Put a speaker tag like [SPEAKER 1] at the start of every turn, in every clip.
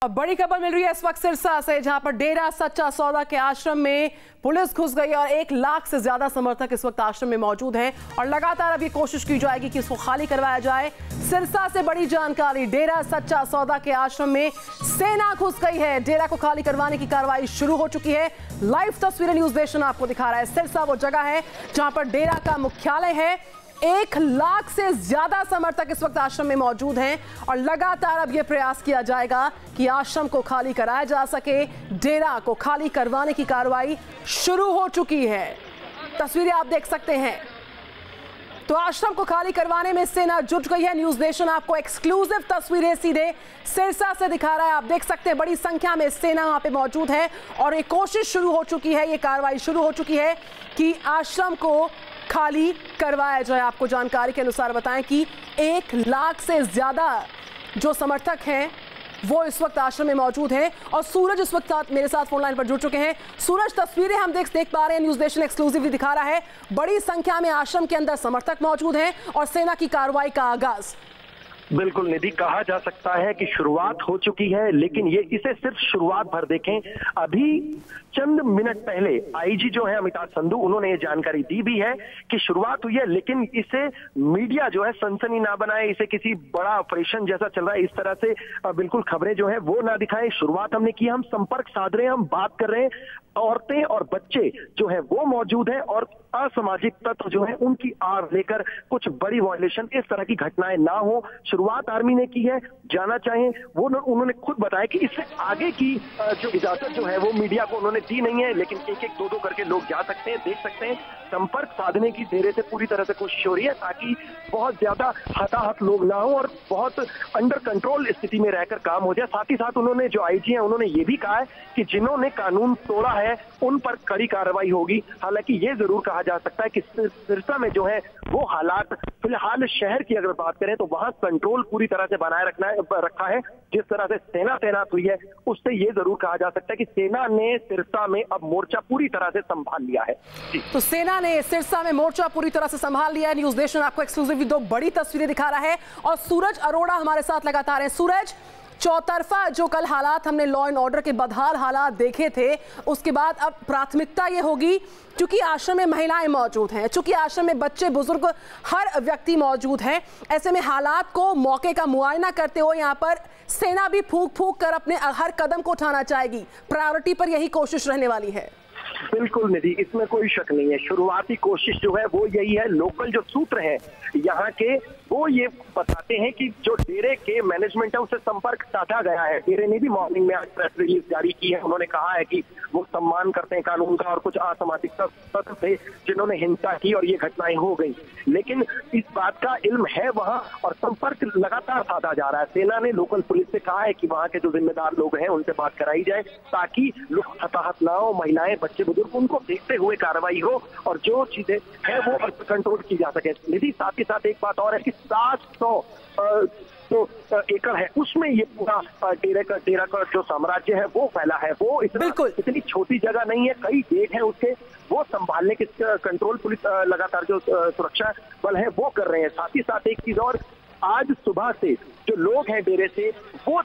[SPEAKER 1] अब बड़ी खबर मिल रही है इस वक्त सिरसा से, जहां पर डेरा सच्चा सौदा के आश्रम में पुलिस घुस गई और 1 लाख से ज्यादा समर्थक इस वक्त आश्रम में मौजूद हैं और लगातार अब ये कोशिश की जाएगी कि इसको खाली करवाया जाए। सिरसा से बड़ी जानकारी, डेरा सच्चा सौदा के आश्रम में सेना घुस गई है। डेरा को खाली करवाने की कार्रवाई शुरू हो चुकी है। लाइव तस्वीरें न्यूज नेशन आपको दिखा रहा है। सिरसा वो जगह है जहां पर डेरा का मुख्यालय है। 1 लाख से ज्यादा समर्थक इस वक्त आश्रम में मौजूद हैं और लगातार अब यह प्रयास किया जाएगा कि आश्रम को खाली कराया जा सके। डेरा को खाली करवाने की कार्रवाई शुरू हो चुकी है। तस्वीरें आप देख सकते हैं। तो आश्रम को खाली करवाने में सेना जुट गई है। न्यूज नेशन आपको एक्सक्लूसिव तस्वीरें सीधे सिरसा से दिखा रहा है। आप देख सकते हैं बड़ी संख्या में सेना वहां पे मौजूद है और एक कोशिश शुरू हो चुकी है, ये कार्रवाई शुरू हो चुकी है कि आश्रम को खाली करवाया जाए। आपको जानकारी के अनुसार बताएं कि 1 लाख से ज्यादा जो समर्थक हैं वो इस वक्त आश्रम में मौजूद हैं और सूरज इस वक्त मेरे साथ फोन लाइन पर जुड़ चुके हैं। सूरज, तस्वीरें हम देख पा रहे हैं, न्यूज नेशन एक्सक्लूसिवली दिखा रहा है। बड़ी संख्या में आश्रम के अंदर समर्थक मौजूद हैं और सेना की कार्रवाई का आगाज।
[SPEAKER 2] बिल्कुल निधि, कहा जा सकता है कि शुरुआत हो चुकी है, लेकिन ये इसे सिर्फ शुरुआत भर देखें। अभी चंद मिनट पहले आईजी जो है अमिताभ संधू, उन्होंने ये जानकारी दी भी है कि शुरुआत हुई है, लेकिन इसे मीडिया जो है सनसनी ना बनाए, इसे किसी बड़ा ऑपरेशन जैसा चल रहा है इस तरह से बिल्कुल खबरें जो है वो ना दिखाएं। शुरुआत हमने की, हम संपर्क साध रहे हैं, हम बात कर रहे हैं। औरतें और बच्चे जो है वो मौजूद हैं और असामाजिक तत्व जो है उनकी आड़ लेकर कुछ बड़ी वायलेशन, इस तरह की घटनाएं ना हो, शुरुआत आर्मी ने की है। जाना चाहें वो उन्होंने खुद बताया कि इससे आगे की जो इजाजत जो है वो मीडिया को उन्होंने दी नहीं है, लेकिन 1-1, 2-2 करके लोग जा सकते हैं, देख सकते हैं। संपर्क साधने की डेरे से पूरी तरह से कोशिश हो रही है ताकि बहुत ज्यादा हताहत लोग ना हो और बहुत अंडर कंट्रोल स्थिति में रहकर काम हो जाए। साथ ही साथ उन्होंने जो आईजी है उन्होंने ये भी कहा है कि जिन्होंने कानून तोड़ा है उन पर कड़ी कार्रवाई होगी। हालांकि ये जरूर कहा जा सकता है कि सिरसा में जो है वो हालात फिलहाल, शहर की अगर बात करें तो वहां कंट्रोल पूरी तरह से बनाए रखा है। जिस तरह से सेना तैनात हुई है उससे ये जरूर कहा जा सकता है कि सेना ने सिरसा में अब मोर्चा पूरी तरह से संभाल लिया है।
[SPEAKER 1] तो सेना ने सिरसा में मोर्चा पूरी तरह से संभाल लिया है। न्यूज नेशन आपको एक्सक्लूसिवली 2 बड़ी तस्वीरें दिखा रहा है और सूरज अरोड़ा हमारे साथ लगातार है। सूरज, चौतरफा जो कल हालात हमने लॉ एंड ऑर्डर के बदहाल हालात देखे थे, उसके बाद अब प्राथमिकता ये होगी, क्योंकि आश्रम में महिलाएं मौजूद हैं, चूंकि आश्रम में बच्चे बुजुर्ग हर व्यक्ति मौजूद हैं, ऐसे में हालात को मौके का मुआयना करते हुए यहाँ पर सेना भी फूंक फूंक कर अपने हर कदम को उठाना चाहेगी। प्रायोरिटी पर यही कोशिश रहने वाली है।
[SPEAKER 2] बिल्कुल निधि, इसमें कोई शक नहीं है। शुरुआती कोशिश जो है वो यही है। लोकल जो सूत्र हैं यहाँ के वो ये बताते हैं कि जो डेरे के मैनेजमेंट है उससे संपर्क साधा गया है। डेरे ने भी मॉर्निंग में आज प्रेस रिलीज जारी की है। उन्होंने कहा है कि वो सम्मान करते हैं कानून का और कुछ असामाजिक तत्व थे जिन्होंने हिंसा की और ये घटनाएं हो गई, लेकिन इस बात का इल्म है वहाँ और संपर्क लगातार साधा जा रहा है। सेना ने लोकल पुलिस से कहा है कि वहाँ के जो जिम्मेदार लोग हैं उनसे बात कराई जाए ताकि लोग हताहत ना हो, महिलाएं बच्चे बुजुर्ग, उनको देखते हुए कार्रवाई हो और जो चीजें हैं वो कंट्रोल की जा सके। निधि, साथ ही साथ एक बात और है कि 700 एकड़ है, उसमें ये पूरा डेरा का जो साम्राज्य है वो फैला है। वो इतनी छोटी जगह नहीं है, कई गेट हैं उसके, वो संभालने के कंट्रोल पुलिस लगातार जो सुरक्षा बल है वो कर रहे हैं। साथ ही साथ एक चीज और, आज सुबह से जो लोग हैं डेरे से वो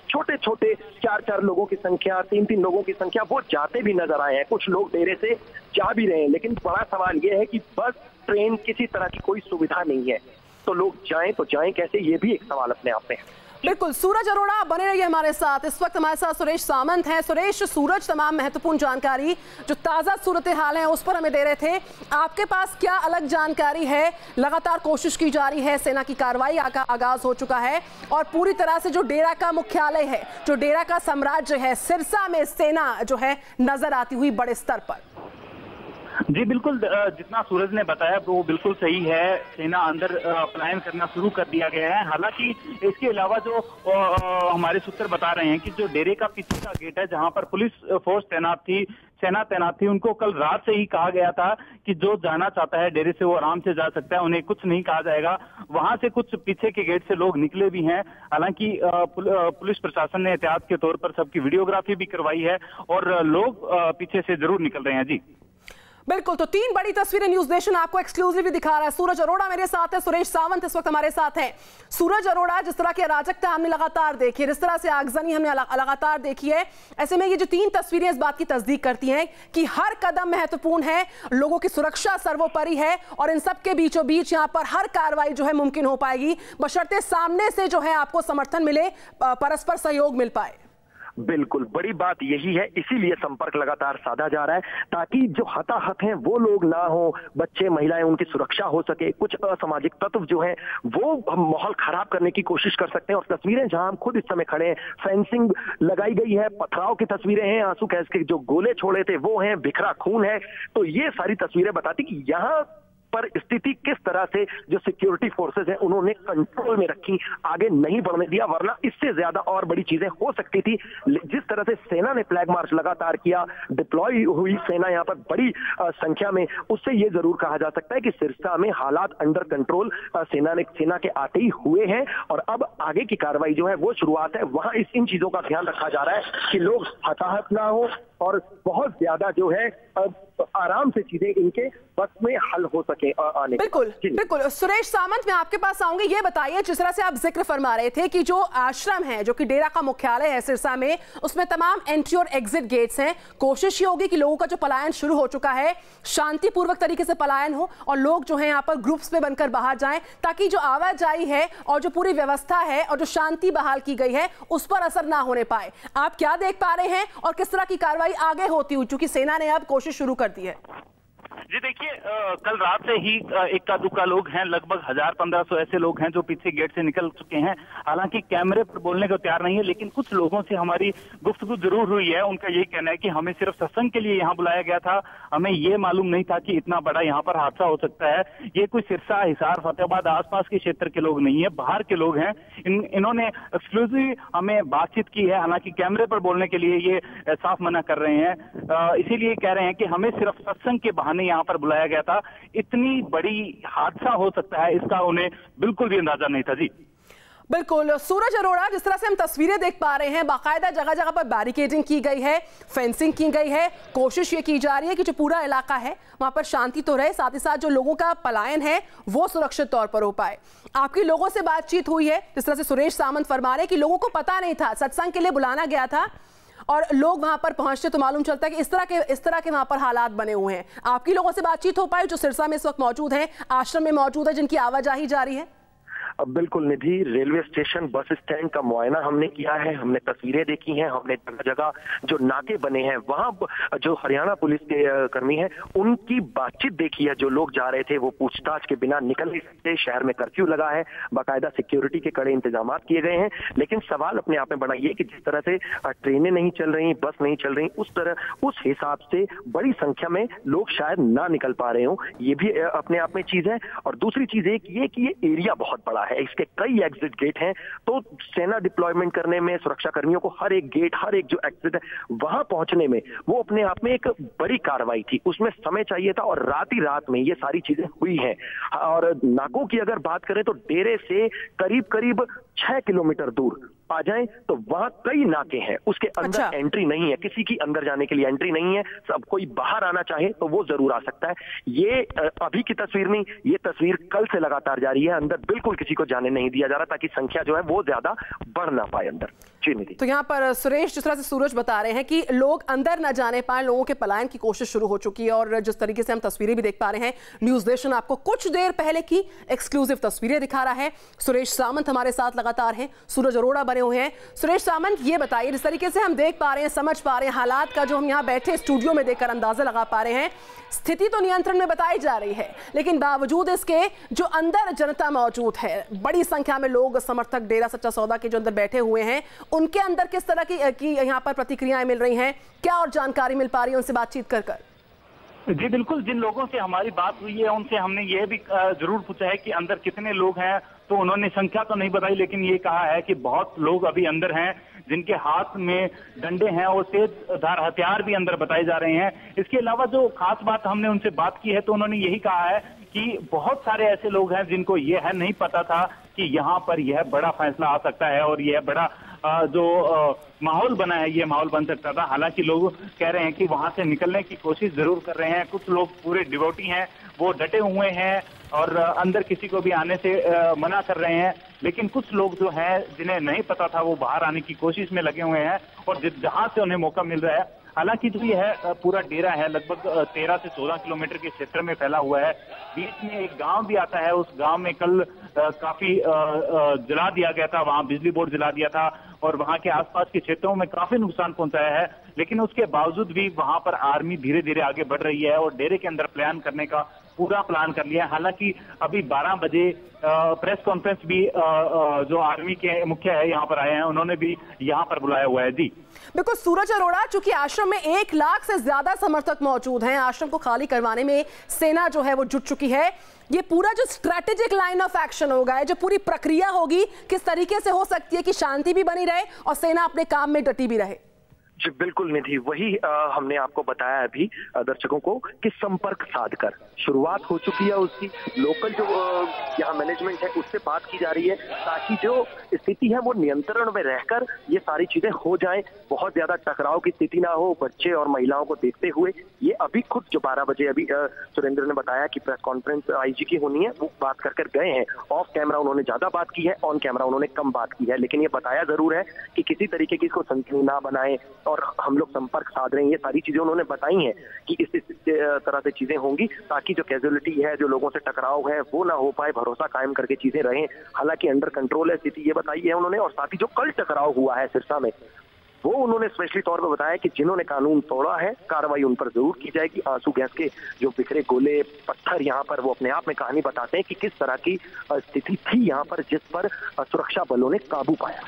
[SPEAKER 2] छोटे छोटे 4-4 लोगों की संख्या, 3-3 लोगों की संख्या वो जाते भी नजर आए हैं। कुछ लोग डेरे से जा भी रहे हैं, लेकिन बड़ा सवाल ये है कि बस, ट्रेन, किसी तरह की कोई सुविधा नहीं है, तो लोग जाएं तो जाएं कैसे, ये भी एक सवाल अपने आप में है।
[SPEAKER 1] बिल्कुल, सूरज अरोड़ा बने रहिए हमारे साथ। इस वक्त हमारे साथ सुरेश सामंत हैं। सुरेश, सूरज तमाम महत्वपूर्ण जानकारी जो ताज़ा सूरत हाल है उस पर हमें दे रहे थे। आपके पास क्या अलग जानकारी है? लगातार कोशिश की जा रही है, सेना की कार्रवाई का आगाज हो चुका है और पूरी तरह से जो डेरा का मुख्यालय है, जो डेरा का साम्राज्य है, सिरसा में सेना जो है नजर आती हुई बड़े स्तर पर।
[SPEAKER 3] जी बिल्कुल, जितना सूरज ने बताया वो बिल्कुल सही है। सेना अंदर पलायन करना शुरू कर दिया गया है। हालांकि इसके अलावा जो हमारे सूत्र बता रहे हैं कि जो डेरे का पीछे का गेट है जहां पर पुलिस फोर्स तैनात थी, सेना तैनात थी, उनको कल रात से ही कहा गया था कि जो जाना चाहता है डेरे से वो आराम से जा सकता है, उन्हें कुछ नहीं कहा जाएगा। वहां से कुछ पीछे के गेट से लोग निकले भी हैं। हालांकि पुलिस प्रशासन ने एहतियात के तौर पर सबकी वीडियोग्राफी भी करवाई है और लोग पीछे से जरूर निकल रहे हैं। जी
[SPEAKER 1] बिल्कुल, तो 3 बड़ी तस्वीरें न्यूज नेशन आपको एक्सक्लूसिवली दिखा रहा है। सूरज अरोड़ा मेरे साथ है, सुरेश सावंत इस वक्त हमारे साथ हैं। सूरज अरोड़ा, जिस तरह की अराजकता हमने लगातार देखी है, जिस तरह से आगजनी हमने लगातार देखी है, ऐसे में ये जो 3 तस्वीरें इस बात की तस्दीक करती हैं कि हर कदम महत्वपूर्ण है, लोगों की सुरक्षा सर्वोपरि है और इन सब के बीचों बीच यहाँ पर हर कार्रवाई जो है मुमकिन हो पाएगी, बशर्ते सामने से जो है आपको समर्थन मिले, परस्पर सहयोग मिल पाए।
[SPEAKER 2] बिल्कुल, बड़ी बात यही है, इसीलिए संपर्क लगातार साधा जा रहा है ताकि जो हताहत हैं वो लोग ना हो, बच्चे महिलाएं, उनकी सुरक्षा हो सके। कुछ असामाजिक तत्व जो हैं वो माहौल खराब करने की कोशिश कर सकते हैं। और तस्वीरें जहां हम खुद इस समय खड़े हैं, फेंसिंग लगाई गई है, पथराव की तस्वीरें हैं, आंसू गैस के जो गोले छोड़े थे वो हैं, बिखरा खून है। तो ये सारी तस्वीरें बताती कि यहाँ पर स्थिति किस तरह से जो सिक्योरिटी फोर्सेस हैं उन्होंने कंट्रोल में रखी, आगे नहीं बढ़ने दिया, वरना इससे ज्यादा और बड़ी चीजें हो सकती थी। जिस तरह से सेना ने फ्लैग मार्च लगातार किया, डिप्लॉय हुई सेना यहाँ पर बड़ी संख्या में, उससे ये जरूर कहा जा सकता है कि सिरसा में हालात अंडर कंट्रोल सेना के आते ही हुए हैं और अब आगे की कार्रवाई जो है वो शुरुआत है। वहां इन चीजों का ध्यान रखा जा रहा है कि लोग हताहत ना हो और बहुत ज्यादा जो है आराम से चीजें इनके बस में हल हो सके आने।
[SPEAKER 1] बिल्कुल बिल्कुल। सुरेश सावंत, मैं आपके पास आऊंगी। ये बताइए, जिस तरह से आप जिक्र फरमा रहे थे कि जो आश्रम है, जो कि डेरा का मुख्यालय है सिरसा में, उसमें तमाम एंट्री और एग्जिट गेट्स हैं। कोशिश ये होगी कि लोगों का जो पलायन शुरू हो चुका है, शांतिपूर्वक तरीके से पलायन हो और लोग जो है यहाँ पर ग्रुप्स में बनकर बाहर जाएं, ताकि जो आवाजाही है और जो पूरी व्यवस्था है और जो शांति बहाल की गई है उस पर असर ना होने पाए। आप क्या देख पा रहे हैं और किस तरह की कार्रवाई आगे होती हुई, चूंकि सेना ने अब कोशिश शुरू कर दी है?
[SPEAKER 3] जी देखिए, कल रात से ही इक्का दुक्का लोग हैं, लगभग 1000-1500 ऐसे लोग हैं जो पीछे गेट से निकल चुके हैं। हालांकि कैमरे पर बोलने को तैयार नहीं है, लेकिन कुछ लोगों से हमारी गुफ्तगू जरूर हुई है। उनका यही कहना है कि हमें सिर्फ सत्संग के लिए यहाँ बुलाया गया था, हमें ये मालूम नहीं था कि इतना बड़ा यहाँ पर हादसा हो सकता है। ये कोई सिरसा, हिसार, फतेहाबाद आसपास के क्षेत्र के लोग नहीं है, बाहर के लोग हैं। इन्होंने एक्सक्लूसिव हमें बातचीत की है, हालांकि कैमरे पर बोलने के लिए ये साफ मना कर रहे हैं। इसीलिए कह रहे हैं कि हमें सिर्फ सत्संग के बहाने यहाँ पर बुलाया गया था, इतनी बड़ी हादसा हो सकता है इसका उन्हें बिल्कुल भी अंदाजा नहीं था। जी
[SPEAKER 1] बिल्कुल। सूरज अरोड़ा, जिस तरह से हम तस्वीरें देख पा रहे हैं, बाकायदा जगह जगह पर बैरिकेडिंग की गई है, फेंसिंग की गई है, कोशिश ये की जा रही है कि जो पूरा इलाका है वहां पर शांति तो रहे, साथ ही साथ जो लोगों का पलायन है वो सुरक्षित तौर पर हो पाए। आपकी लोगों से बातचीत हुई है, जिस तरह से सुरेश सावंत फरमा रहे कि लोगों को पता नहीं था, सत्संग के लिए बुलाना गया था और लोग वहां पर पहुंचते तो मालूम चलता है कि इस तरह के वहां पर हालात बने हुए हैं। आपकी लोगों से बातचीत हो पाई जो सिरसा में इस वक्त मौजूद हैं, आश्रम में मौजूद है, जिनकी आवाजाही जारी है?
[SPEAKER 2] बिल्कुल निधि, रेलवे स्टेशन, बस स्टैंड का मुआयना हमने किया है, हमने तस्वीरें देखी हैं, हमने जगह जगह जो नाके बने हैं वहां जो हरियाणा पुलिस के कर्मी हैं उनकी बातचीत देखी है। जो लोग जा रहे थे वो पूछताछ के बिना निकल नहीं सकते, शहर में कर्फ्यू लगा है, बाकायदा सिक्योरिटी के कड़े इंतजाम किए गए हैं। लेकिन सवाल अपने आप में बड़ा ये कि जिस तरह से ट्रेनें नहीं चल रही, बस नहीं चल रही, उस हिसाब से बड़ी संख्या में लोग शायद ना निकल पा रहे हो, ये भी अपने आप में चीज है। और दूसरी चीज एक ये कि ये एरिया बहुत बड़ा है, इसके कई एग्जिट गेट हैं, तो सेना डिप्लॉयमेंट करने में सुरक्षा कर्मियों को हर एक गेट, हर एक जो एग्जिट है वहां पहुंचने में वो अपने आप में एक बड़ी कार्रवाई थी, उसमें समय चाहिए था और रात ही रात में ये सारी चीजें हुई हैं। और नाकों की अगर बात करें तो डेरे से करीब करीब 6 किलोमीटर दूर आ जाएं तो वहां कई नाके हैं, उसके अंदर एंट्री नहीं है, किसी की अंदर जाने के लिए एंट्री नहीं है। सब कोई बाहर आना चाहे तो वो जरूर आ सकता है। ये अभी की तस्वीर नहीं, ये तस्वीर कल से लगातार जारी है। अंदर बिल्कुल किसी को जाने नहीं दिया जा रहा ताकि संख्या जो है वो ज्यादा बढ़ ना पाए अंदर। जी निधि।
[SPEAKER 1] तो यहाँ पर सुरेश, जिस तरह से सूरज बता रहे हैं कि लोग अंदर न जाने पाए, लोगों के पलायन की कोशिश शुरू हो चुकी है और जिस तरीके से हम तस्वीरें भी देख पा रहे हैं, न्यूज नेशन आपको कुछ देर पहले की एक्सक्लूसिव तस्वीरें दिखा रहा है। सुरेश सावंत हमारे साथ लगातार हैं, सूरज अरोड़ा बने हुए हैं। सुरेश सावंत, ये बताइए, जिस तरीके से हम देख पा रहे हैं, समझ पा रहे हैं हालात का, जो हम यहाँ बैठे स्टूडियो में देखकर अंदाजा लगा पा रहे हैं, स्थिति तो नियंत्रण में बताई जा रही है, लेकिन बावजूद इसके जो अंदर जनता मौजूद है, बड़ी संख्या में लोग, समर्थक डेरा सच्चा सौदा के जो अंदर बैठे हुए हैं, उनके अंदर किस तरह की यहाँ पर प्रतिक्रियाएं मिल रही हैं, क्या और जानकारी मिल पा रही है उनसे बातचीत कर?
[SPEAKER 3] जी बिल्कुल, जिन लोगों से हमारी बात हुई है उनसे हमने ये भी जरूर पूछा है कि अंदर कितने लोग हैं, तो उन्होंने संख्या तो नहीं बताई, लेकिन ये कहा है कि बहुत लोग अभी अंदर हैं, जिनके हाथ में डंडे हैं और तेजधार हथियार भी अंदर बताए जा रहे हैं। इसके अलावा जो खास बात हमने उनसे बात की है तो उन्होंने यही कहा है कि बहुत सारे ऐसे लोग हैं जिनको यह नहीं पता था कि यहाँ पर यह बड़ा फैसला आ सकता है और यह बड़ा जो माहौल बना है, ये माहौल बन सकता था। हालांकि लोग कह रहे हैं कि वहां से निकलने की कोशिश जरूर कर रहे हैं। कुछ लोग पूरे डिवोटी हैं, वो डटे हुए हैं और अंदर किसी को भी आने से मना कर रहे हैं। लेकिन कुछ लोग जो हैं जिन्हें नहीं पता था वो बाहर आने की कोशिश में लगे हुए हैं और जहां से उन्हें मौका मिल रहा है। हालांकि जो ये है पूरा डेरा है लगभग 13 से 14 किलोमीटर के क्षेत्र में फैला हुआ है। बीच में एक गांव भी आता है, उस गांव में कल काफी जला दिया गया था, वहां बिजली बोर्ड जला दिया था और वहां के आसपास के क्षेत्रों में काफी नुकसान पहुंचाया है। लेकिन उसके बावजूद भी वहां पर आर्मी धीरे धीरे आगे बढ़ रही है और डेरे के अंदर प्लान करने का पूरा प्लान कर लिया है। हालांकि अभी 12 बजे प्रेस कॉन्फ्रेंस भी जो आर्मी के मुख्य है यहाँ पर आए हैं, उन्होंने भी यहाँ पर बुलाया हुआ है। जी
[SPEAKER 1] बिल्कुल सूरज अरोड़ा, चूंकि आश्रम में 1 लाख से ज्यादा समर्थक मौजूद हैं, आश्रम को खाली करवाने में सेना जो है वो जुट चुकी है। ये पूरा जो स्ट्रैटेजिक लाइन ऑफ एक्शन होगा, जो पूरी प्रक्रिया होगी, किस तरीके से हो सकती है कि शांति भी बनी रहे और सेना अपने काम में डटी भी रहे?
[SPEAKER 2] जी बिल्कुल निधि, वही हमने आपको बताया अभी दर्शकों को कि संपर्क साधकर शुरुआत हो चुकी है उसकी। लोकल जो यहाँ मैनेजमेंट है उससे बात की जा रही है ताकि जो स्थिति है वो नियंत्रण में रहकर ये सारी चीजें हो जाएं, बहुत ज्यादा टकराव की स्थिति ना हो। बच्चे और महिलाओं को देखते हुए ये अभी खुद जो 12 बजे अभी सुरेंद्र ने बताया कि प्रेस कॉन्फ्रेंस आईजी की होनी है, वो बात कर गए हैं। ऑफ कैमरा उन्होंने ज्यादा बात की है, ऑन कैमरा उन्होंने कम बात की है, लेकिन ये बताया जरूर है कि किसी तरीके की इसको संतुलन ना बनाए और हम लोग संपर्क साध रहे हैं। ये सारी चीजें उन्होंने बताई हैं कि इस तरह से चीजें होंगी ताकि जो कैजुअलिटी है, जो लोगों से टकराव है, वो ना हो पाए, भरोसा कायम करके चीजें रहें। हालांकि अंडर कंट्रोल है स्थिति, ये बताई है उन्होंने। और साथ ही जो कल टकराव हुआ है सिरसा में, वो उन्होंने स्पेशली तौर पर बताया कि जिन्होंने कानून तोड़ा है कार्रवाई उन पर जरूर की जाएगी। आंसू गैस के जो बिखरे गोले पत्थर यहाँ पर, वो अपने आप में कहानी बताते हैं कि किस तरह की स्थिति थी यहाँ पर, जिस पर सुरक्षा बलों ने काबू पाया।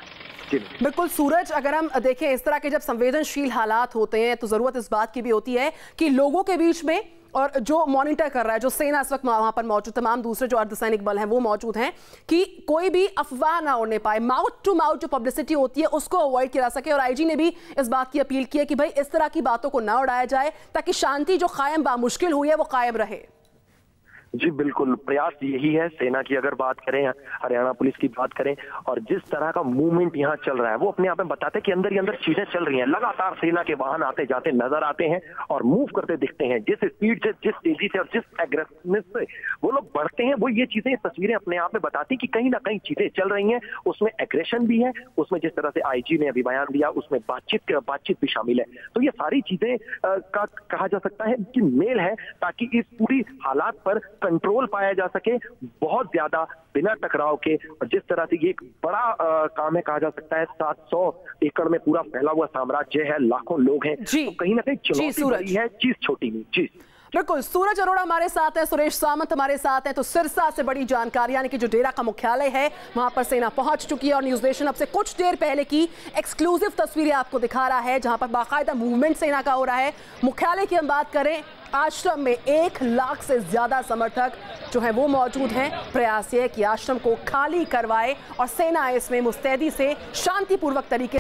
[SPEAKER 1] बिल्कुल सूरज, अगर हम देखें इस तरह के जब संवेदनशील हालात होते हैं तो जरूरत इस बात की भी होती है कि लोगों के बीच में, और जो मॉनिटर कर रहा है, जो सेना इस वक्त वहां पर मौजूद, तमाम दूसरे जो अर्धसैनिक बल हैं वो मौजूद हैं, कि कोई भी अफवाह ना उड़ने पाए। माउथ टू माउथ जो पब्लिसिटी होती है उसको अवॉइड किया जा सके। और आईजी ने भी इस बात की अपील की है कि भाई इस तरह की बातों को ना उड़ाया जाए ताकि शांति जो कायम बामुश्किल हुई है वो कायम रहे।
[SPEAKER 2] जी बिल्कुल, प्रयास यही है। सेना की अगर बात करें, हरियाणा पुलिस की बात करें, और जिस तरह का मूवमेंट यहाँ चल रहा है वो अपने आप में बताते हैं कि अंदर ही अंदर चीजें चल रही हैं। लगातार सेना के वाहन आते जाते नजर आते हैं और मूव करते दिखते हैं। जिस स्पीड से, जिस तेजी से और जिस एग्रेसिवनेस से वो लोग बढ़ते हैं, वो ये चीजें, तस्वीरें अपने आप में बताती कि कहीं ना कहीं चीजें चल रही हैं। उसमें एग्रेशन भी है, उसमें जिस तरह से आईजी ने अभी बयान दिया उसमें बातचीत भी शामिल है। तो ये सारी चीजें का कहा जा सकता है कि मेल है ताकि इस पूरी हालात पर कंट्रोल पाया जा सके, बहुत ज्यादा बिना टकराव के। और जिस तरह से ये एक बड़ा काम है, कहा जा सकता है 700 एकड़ में पूरा फैला हुआ साम्राज्य है, लाखों लोग हैं, तो कहीं ना कहीं चुनौती बड़ी है, चीज छोटी नहीं। जी
[SPEAKER 1] बिल्कुल, सूरज अरोड़ा हमारे साथ है, सुरेश सामंत हमारे साथ हैं। तो सिरसा से बड़ी जानकारी, यानी कि जो डेरा का मुख्यालय है वहां पर सेना पहुंच चुकी है और न्यूज नेशन अब से कुछ देर पहले की एक्सक्लूसिव तस्वीरें आपको दिखा रहा है जहां पर बाकायदा मूवमेंट सेना का हो रहा है। मुख्यालय की हम बात करें, आश्रम में 1 लाख से ज्यादा समर्थक जो है वो मौजूद हैं। प्रयास ये है कि आश्रम को खाली करवाए और सेना इसमें मुस्तैदी से शांतिपूर्वक तरीके